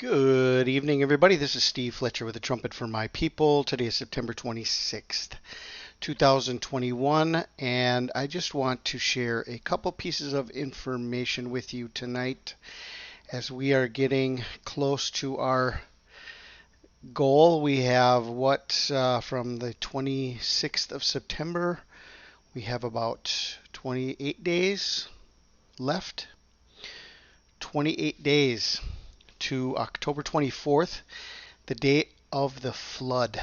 Good evening, everybody. This is Steve Fletcher with the Trumpet for My People. Today is September 26th, 2021, and I just want to share a couple pieces of information with you tonight as we are getting close to our goal. We have from the 26th of September, we have about 28 days left. 28 days to October 24th, the day of the flood.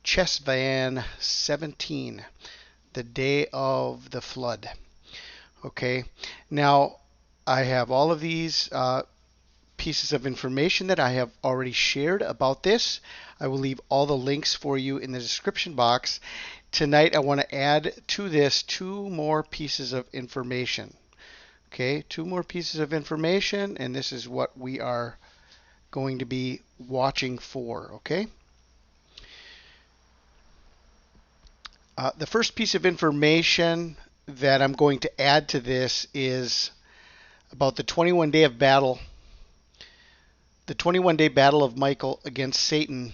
Chesvan 17, the day of the flood. Okay, now I have all of these pieces of information that I have already shared about this. I will leave all the links for you in the description box. Tonight I want to add to this two more pieces of information. Okay, two more pieces of information, and this is what we are going to be watching for. Okay. The first piece of information that I'm going to add to this is about the 21-day of battle, the 21-day battle of Michael against Satan,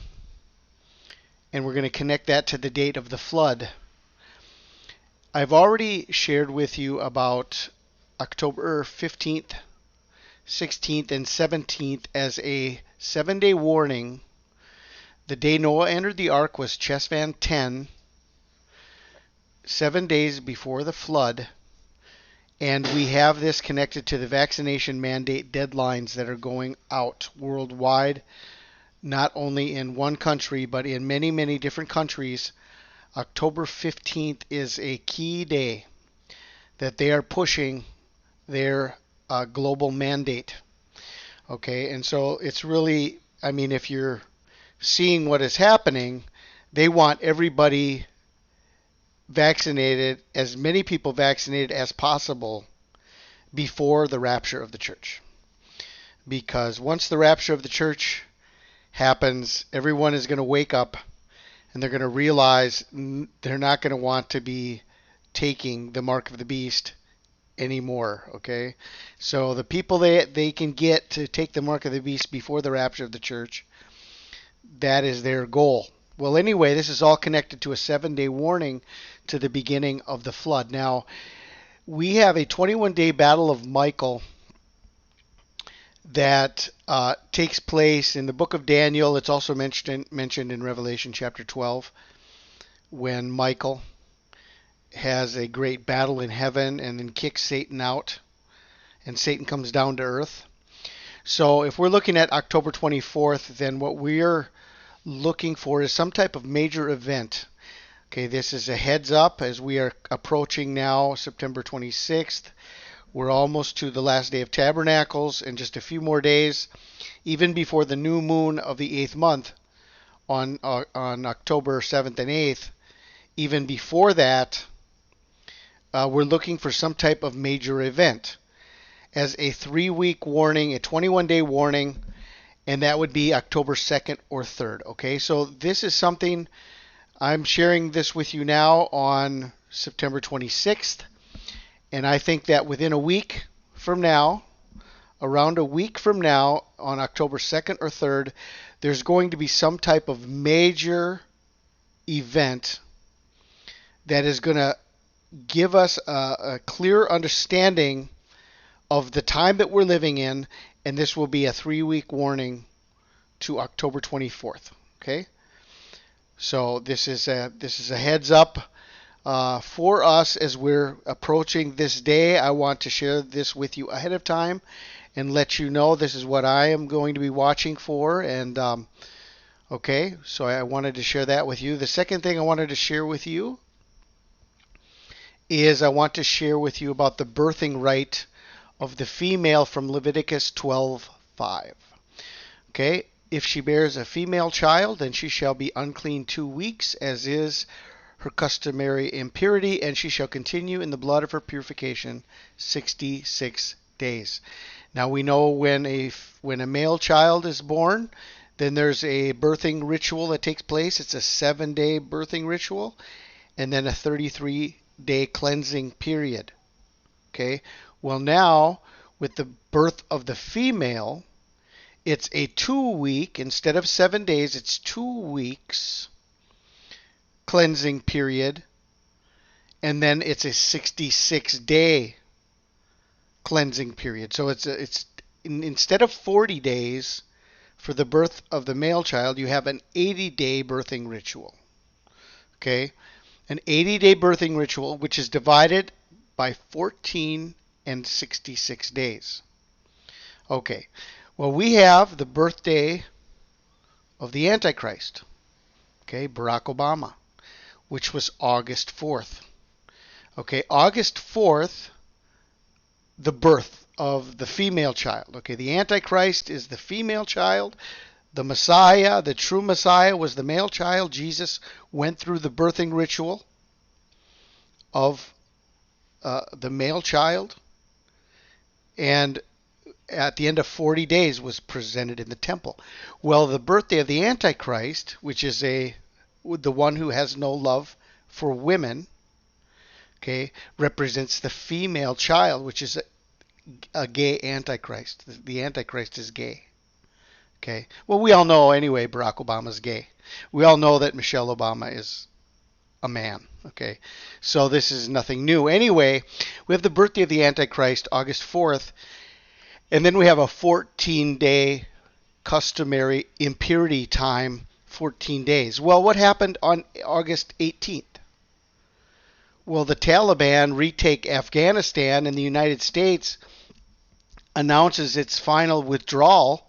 and we're going to connect that to the date of the flood. I've already shared with you about October 15th, 16th, and 17th as a 7-day warning. The day Noah entered the ark was Chesvan 10, 7 days before the flood, and we have this connected to the vaccination mandate deadlines that are going out worldwide, not only in one country, but in many, many different countries. October 15th is a key day that they are pushing their global mandate. Okay, and so it's really, I mean, if you're seeing what is happening, they want everybody vaccinated, as many people vaccinated as possible before the rapture of the church. Because once the rapture of the church happens, everyone is going to wake up and they're going to realize they're not going to want to be taking the mark of the beast anymore. Okay, so the people they can get to take the mark of the beast before the rapture of the church, that is their goal. Well, anyway, this is all connected to a 7-day warning to the beginning of the flood. Now, we have a 21-day battle of Michael that takes place in the book of Daniel. It's also mentioned in Revelation chapter 12, when Michael has a great battle in heaven and then kicks Satan out, and Satan comes down to earth. So if we're looking at October 24th, then what we're looking for is some type of major event. Okay, this is a heads up as we are approaching now September 26th. We're almost to the last day of Tabernacles, in just a few more days, even before the new moon of the 8th month on October 7th and 8th. Even before that, we're looking for some type of major event as a 3-week warning, a 21-day warning, and that would be October 2nd or 3rd. Okay, so this is something I'm sharing this with you now on September 26th, and I think that within a week from now, around a week from now, on October 2nd or 3rd, there's going to be some type of major event that is going to give us a clear understanding of the time that we're living in, and this will be a 3-week warning to October 24th. Okay, so this is a heads up for us as we're approaching this day. I want to share this with you ahead of time and let you know this is what I am going to be watching for. And okay, so I wanted to share that with you. The second thing I wanted to share with you is I want to share with you about the birthing rite of the female from Leviticus 12:5. Okay, if she bears a female child, then she shall be unclean 2 weeks, as is her customary impurity, and she shall continue in the blood of her purification 66 days. Now we know when a male child is born, then there's a birthing ritual that takes place. It's a 7-day birthing ritual, and then a 33-day cleansing period. Okay, well now with the birth of the female, it's a 2 week, instead of 7 days, it's 2 weeks cleansing period. And then it's a 66-day cleansing period. So instead of 40 days for the birth of the male child, you have an 80-day birthing ritual. Okay? An 80-day birthing ritual, which is divided by 14 and 66 days. Okay. Well, we have the birthday of the Antichrist. Okay, Barack Obama, which was August 4th. Okay, August 4th, the birth of the female child. Okay, the Antichrist is the female child. The Messiah, the true Messiah, was the male child. Jesus went through the birthing ritual of the male child, and at the end of 40 days was presented in the temple. Well, the birthday of the Antichrist, which is the one who has no love for women, okay, represents the female child, which is a gay Antichrist. The Antichrist is gay. Okay. Well, we all know anyway Barack Obama's gay. We all know that Michelle Obama is a man. Okay. So this is nothing new. Anyway, we have the birthday of the Antichrist, August 4th, and then we have a 14-day customary impurity time, 14 days. Well, what happened on August 18th? Well, the Taliban retake Afghanistan, and the United States announces its final withdrawal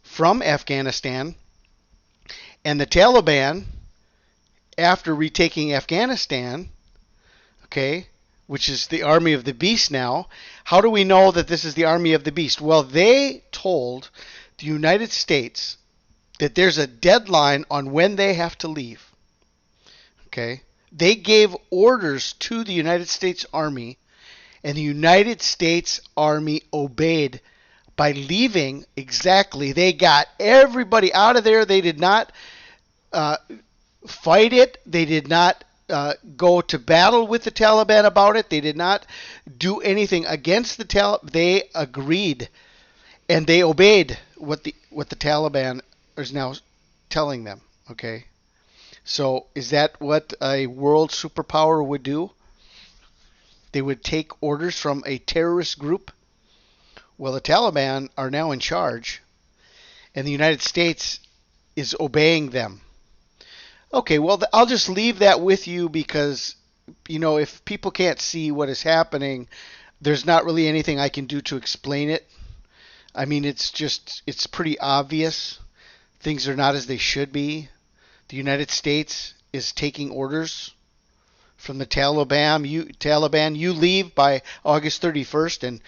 from Afghanistan. And the Taliban, after retaking Afghanistan, okay, which is the army of the beast now, how do we know that this is the army of the beast? Well, they told the United States that there's a deadline on when they have to leave. Okay? They gave orders to the United States Army, and the United States Army obeyed by leaving exactly. They got everybody out of there. They did not fight it. They did not go to battle with the Taliban about it. They did not do anything against the Taliban. They agreed, and they obeyed what the Taliban is now telling them. Okay? So is that what a world superpower would do? They would take orders from a terrorist group? Well, the Taliban are now in charge, and the United States is obeying them. Okay, well, I'll just leave that with you because, if people can't see what is happening, there's not really anything I can do to explain it. I mean, it's pretty obvious. Things are not as they should be. The United States is taking orders from the Taliban. You leave by August 31st, and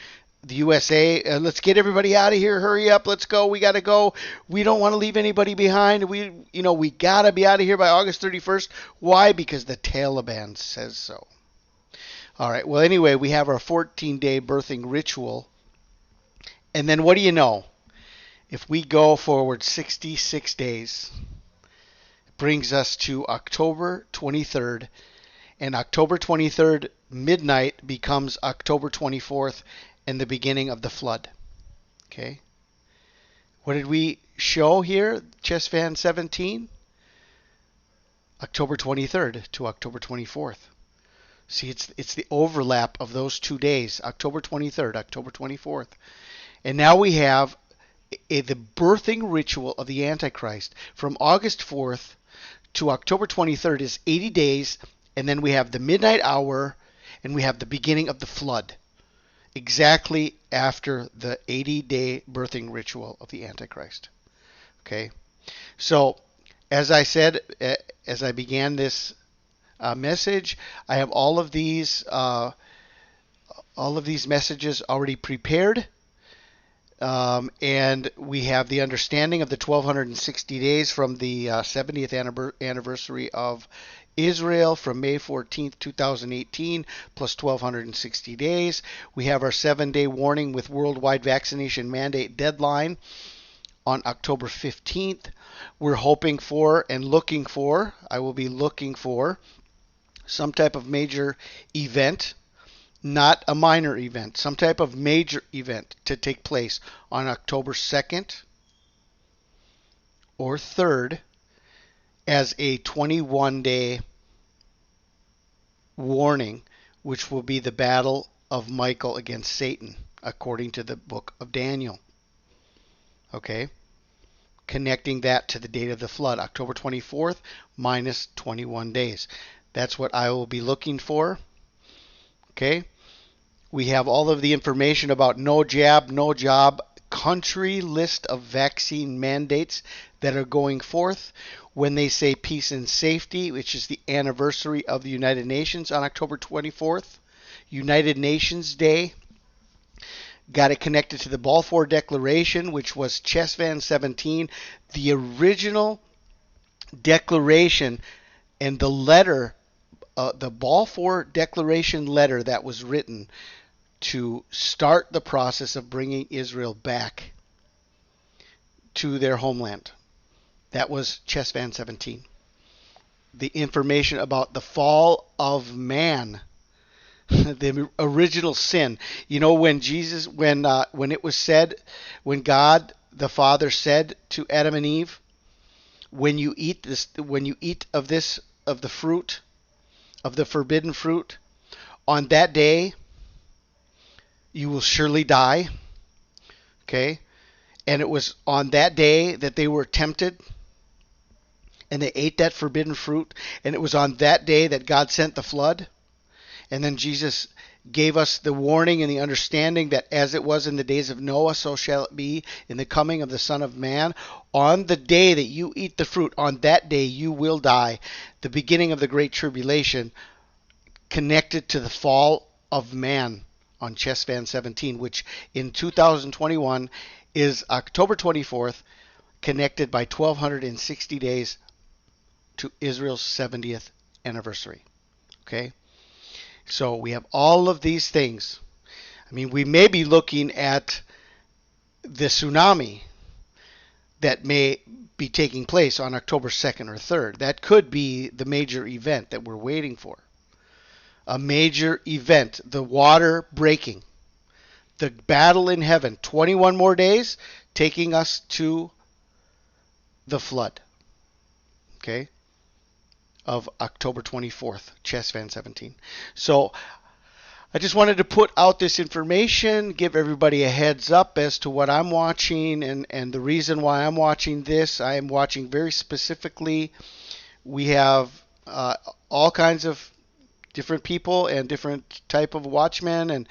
the USA, let's get everybody out of here. Hurry up, let's go. We got to go. We don't want to leave anybody behind. We got to be out of here by August 31st. Why? Because the Taliban says so. All right. Well, anyway, we have our 14-day birthing ritual, and then what do you know? If we go forward 66 days, brings us to October 23rd, and October 23rd midnight becomes October 24th and the beginning of the flood. Okay? What did we show here? Chesvan 17? October 23rd to October 24th. See, it's the overlap of those 2 days, October 23rd, October 24th. And now we have the birthing ritual of the Antichrist from August 4th to October 23rd is 80 days, and then we have the midnight hour, and we have the beginning of the flood, exactly after the 80-day birthing ritual of the Antichrist. Okay? So, as I said, as I began this message, I have all of these messages already prepared. And we have the understanding of the 1260 days from the 70th anniversary of Israel from May 14th, 2018, plus 1260 days. We have our 7-day warning with worldwide vaccination mandate deadline on October 15th. We're hoping for and looking for, I will be looking for some type of major event not a minor event, some type of major event to take place on October 2nd or 3rd as a 21-day warning, which will be the battle of Michael against Satan, according to the book of Daniel. Okay? Connecting that to the date of the flood, October 24th minus 21 days. That's what I will be looking for. Okay? We have all of the information about no jab, no job, country list of vaccine mandates that are going forth. When they say peace and safety, which is the anniversary of the United Nations on October 24th, United Nations Day. Got it connected to the Balfour Declaration, which was Chesvan 17, the original declaration, and the letter, the Balfour Declaration letter that was written to start the process of bringing Israel back to their homeland. That was Chesvan 17. The information about the fall of man, the original sin. You know, when Jesus, when it was said, when God the Father said to Adam and Eve, when you eat this, when you eat of this, of the fruit, of the forbidden fruit, on that day you will surely die. Okay? And it was on that day that they were tempted and they ate that forbidden fruit, and it was on that day that God sent the flood. And then Jesus gave us the warning and the understanding that as it was in the days of Noah, so shall it be in the coming of the Son of Man. On the day that you eat the fruit, on that day you will die. The beginning of the Great Tribulation, connected to the fall of man on Chesvan 17, which in 2021 is October 24th, connected by 1260 days to Israel's 70th anniversary. Okay? So we have all of these things. I mean, we may be looking at the tsunami that may be taking place on October 2nd or 3rd. That could be the major event that we're waiting for. A major event, the water breaking, the battle in heaven, 21 more days, taking us to the flood. Okay? Of October 24th, Chesvan 17. So I just wanted to put out this information, give everybody a heads up as to what I'm watching and the reason why I'm watching this. I am watching very specifically. We have all kinds of different people and different type of watchmen, and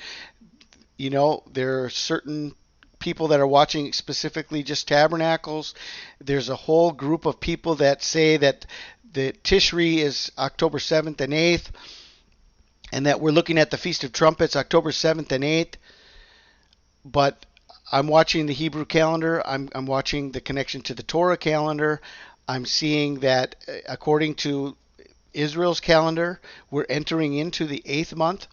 you know, there are certain people that are watching specifically just tabernacles. There's a whole group of people that say that the Tishri is October 7th and 8th, and that we're looking at the Feast of Trumpets October 7th and 8th. But I'm watching the Hebrew calendar. I'm watching the connection to the Torah calendar. I'm seeing that according to Israel's calendar, we're entering into the 8th month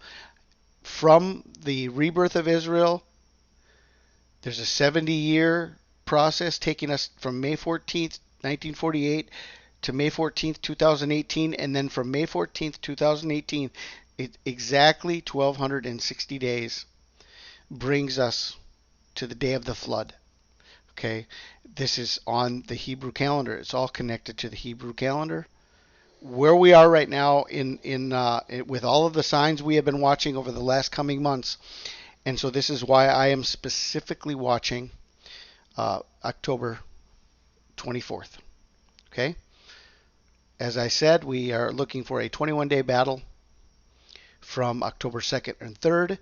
from the rebirth of Israel. There's a 70-year process taking us from May 14th, 1948 to May 14th, 2018, and then from May 14th, 2018, exactly 1260 days brings us to the day of the flood. Okay, this is on the Hebrew calendar. It's all connected to the Hebrew calendar. Where we are right now with all of the signs we have been watching over the last coming months, and so this is why I am specifically watching October 24th. Okay. As I said, we are looking for a 21-day battle from October 2nd and 3rd,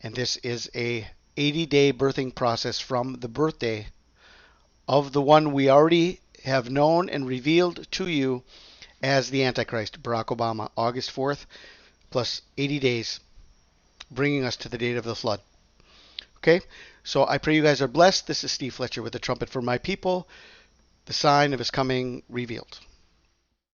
and this is a 80-day birthing process from the birthday of the one we already have known and revealed to you as the Antichrist, Barack Obama, August 4th, plus 80 days, bringing us to the date of the flood. Okay, so I pray you guys are blessed. This is Steve Fletcher with the Trumpet for My People, the sign of His coming revealed.